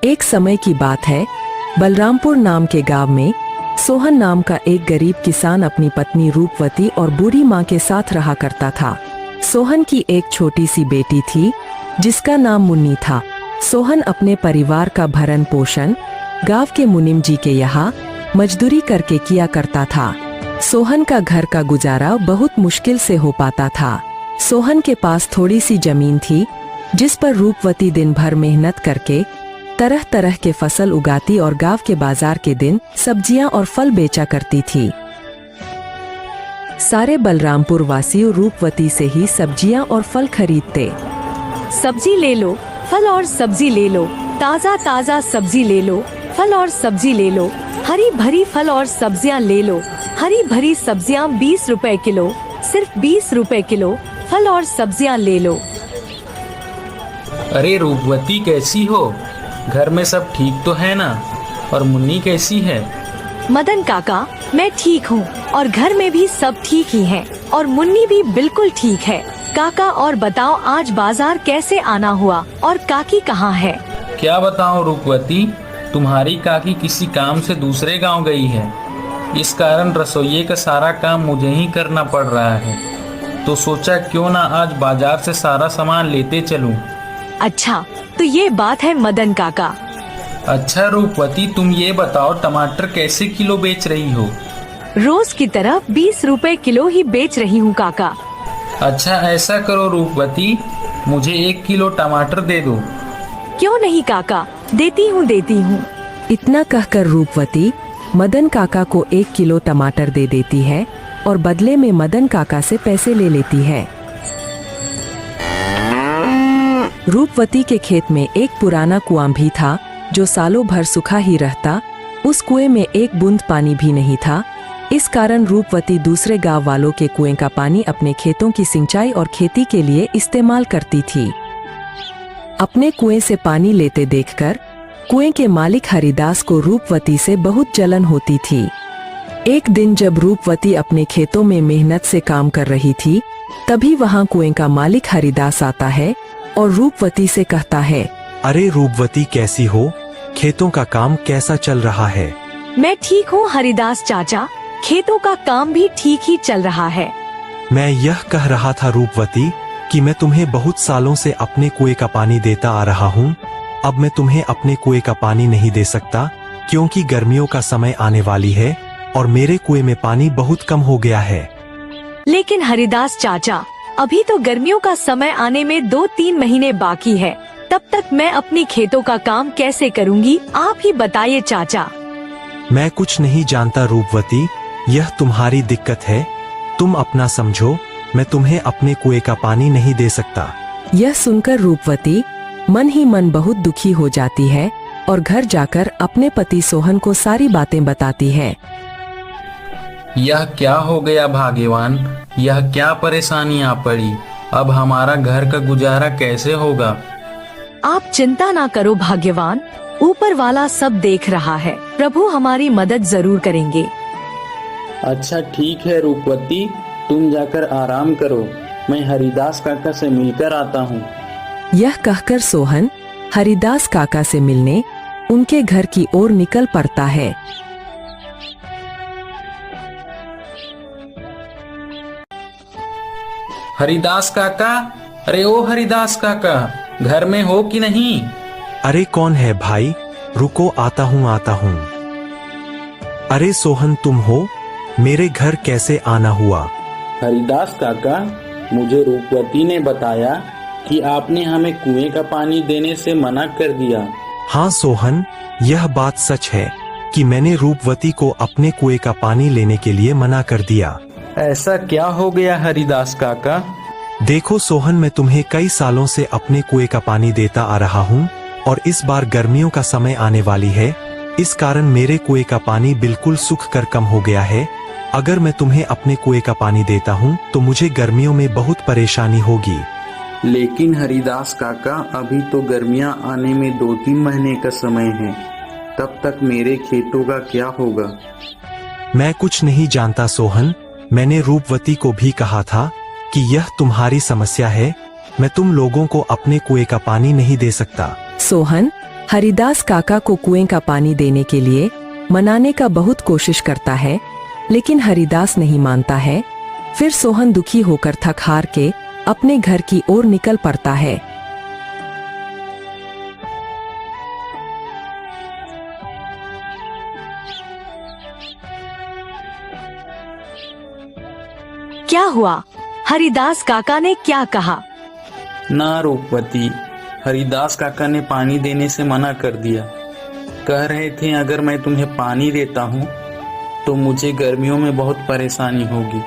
एक समय की बात है, बलरामपुर नाम के गांव में सोहन नाम का एक गरीब किसान अपनी पत्नी रूपवती और बूढ़ी माँ के साथ रहा करता था। सोहन की एक छोटी सी बेटी थी जिसका नाम मुन्नी था। सोहन अपने परिवार का भरण पोषण गांव के मुनीम जी के यहाँ मजदूरी करके किया करता था। सोहन का घर का गुजारा बहुत मुश्किल से हो पाता था। सोहन के पास थोड़ी सी जमीन थी जिस पर रूपवती दिन भर मेहनत करके तरह तरह के फसल उगाती और गांव के बाजार के दिन सब्जियां और फल बेचा करती थी। सारे बलरामपुर वासी रूपवती से ही सब्जियां और फल खरीदते। सब्जी ले लो, फल और सब्जी ले लो, ताज़ा ताज़ा सब्जी ले लो, फल और सब्जी ले लो, हरी भरी फल और सब्जियां ले लो, हरी भरी सब्जियां 20 रुपए किलो, सिर्फ 20 रुपए किलो, फल और सब्जियां ले लो। अरे रूपवती कैसी हो? घर में सब ठीक तो है ना? और मुन्नी कैसी है? मदन काका, मैं ठीक हूँ और घर में भी सब ठीक ही हैं और मुन्नी भी बिल्कुल ठीक है। काका और बताओ, आज बाजार कैसे आना हुआ और काकी कहाँ है? क्या बताऊं रूपवती, तुम्हारी काकी किसी काम से दूसरे गांव गई है। इस कारण रसोइये का सारा काम मुझे ही करना पड़ रहा है। तो सोचा क्यों ना आज बाजार से सारा सामान लेते चलूं। अच्छा, तो ये बात है मदन काका। अच्छा रूपवती, तुम ये बताओ टमाटर कैसे किलो बेच रही हो? रोज की तरह 20 रुपए किलो ही बेच रही हूँ काका। अच्छा ऐसा करो रूपवती, मुझे 1 किलो टमाटर दे दो। क्यों नहीं काका, देती हूँ। इतना कहकर रूपवती मदन काका को 1 किलो टमाटर दे देती है और बदले में मदन काका से पैसे ले लेती है। रूपवती के खेत में एक पुराना कुआं भी था जो सालों भर सूखा ही रहता। उस कुएं में एक बूंद पानी भी नहीं था। इस कारण रूपवती दूसरे गांव वालों के कुएं का पानी अपने खेतों की सिंचाई और खेती के लिए इस्तेमाल करती थी। अपने कुएं से पानी लेते देखकर कुएं के मालिक हरिदास को रूपवती से बहुत जलन होती थी। एक दिन जब रूपवती अपने खेतों में मेहनत से काम कर रही थी, तभी वहां कुएं का मालिक हरिदास आता है और रूपवती से कहता है, अरे रूपवती कैसी हो? खेतों का काम कैसा चल रहा है? मैं ठीक हूँ हरिदास चाचा, खेतों का काम भी ठीक ही चल रहा है। मैं यह कह रहा था रूपवती कि मैं तुम्हें बहुत सालों से अपने कुएं का पानी देता आ रहा हूँ। अब मैं तुम्हें अपने कुएं का पानी नहीं दे सकता क्योंकि गर्मियों का समय आने वाली है और मेरे कुएं में पानी बहुत कम हो गया है। लेकिन हरिदास चाचा, अभी तो गर्मियों का समय आने में 2-3 महीने बाकी है। तब तक मैं अपनी खेतों का काम कैसे करूंगी, आप ही बताइए चाचा। मैं कुछ नहीं जानता रूपवती, यह तुम्हारी दिक्कत है। तुम अपना समझो, मैं तुम्हें अपने कुएं का पानी नहीं दे सकता। यह सुनकर रूपवती मन ही मन बहुत दुखी हो जाती है और घर जाकर अपने पति सोहन को सारी बातें बताती है। यह क्या हो गया भाग्यवान, यह क्या परेशानी आ पड़ी? अब हमारा घर का गुजारा कैसे होगा? आप चिंता ना करो भाग्यवान, ऊपर वाला सब देख रहा है। प्रभु हमारी मदद जरूर करेंगे। अच्छा ठीक है रूपवती, तुम जाकर आराम करो, मैं हरिदास काका से मिलकर आता हूँ। यह कहकर सोहन हरिदास काका से मिलने उनके घर की ओर निकल पड़ता है। हरिदास काका, अरे ओ हरिदास काका, घर में हो कि नहीं? अरे कौन है भाई, रुको आता हूँ। अरे सोहन तुम हो? मेरे घर कैसे आना हुआ? हरिदास काका, मुझे रूपवती ने बताया कि आपने हमें कुएं का पानी देने से मना कर दिया। हाँ सोहन, यह बात सच है कि मैंने रूपवती को अपने कुएं का पानी लेने के लिए मना कर दिया। ऐसा क्या हो गया हरिदास काका? देखो सोहन, मैं तुम्हें कई सालों से अपने कुएं का पानी देता आ रहा हूँ और इस बार गर्मियों का समय आने वाली है। इस कारण मेरे कुएं का पानी बिल्कुल सूख कर कम हो गया है। अगर मैं तुम्हें अपने कुएं का पानी देता हूँ तो मुझे गर्मियों में बहुत परेशानी होगी। लेकिन हरिदास काका, अभी तो गर्मियाँ आने में 2-3 महीने का समय है, तब तक मेरे खेतों का क्या होगा? मैं कुछ नहीं जानता सोहन, मैंने रूपवती को भी कहा था कि यह तुम्हारी समस्या है। मैं तुम लोगों को अपने कुएं का पानी नहीं दे सकता। सोहन हरिदास काका को कुएं का पानी देने के लिए मनाने का बहुत कोशिश करता है, लेकिन हरिदास नहीं मानता है। फिर सोहन दुखी होकर थक हार के अपने घर की ओर निकल पड़ता है। क्या हुआ? हरिदास काका ने क्या कहा? ना रूपवती, हरिदास काका ने पानी देने से मना कर दिया। कह रहे थे अगर मैं तुम्हें पानी देता हूँ तो मुझे गर्मियों में बहुत परेशानी होगी।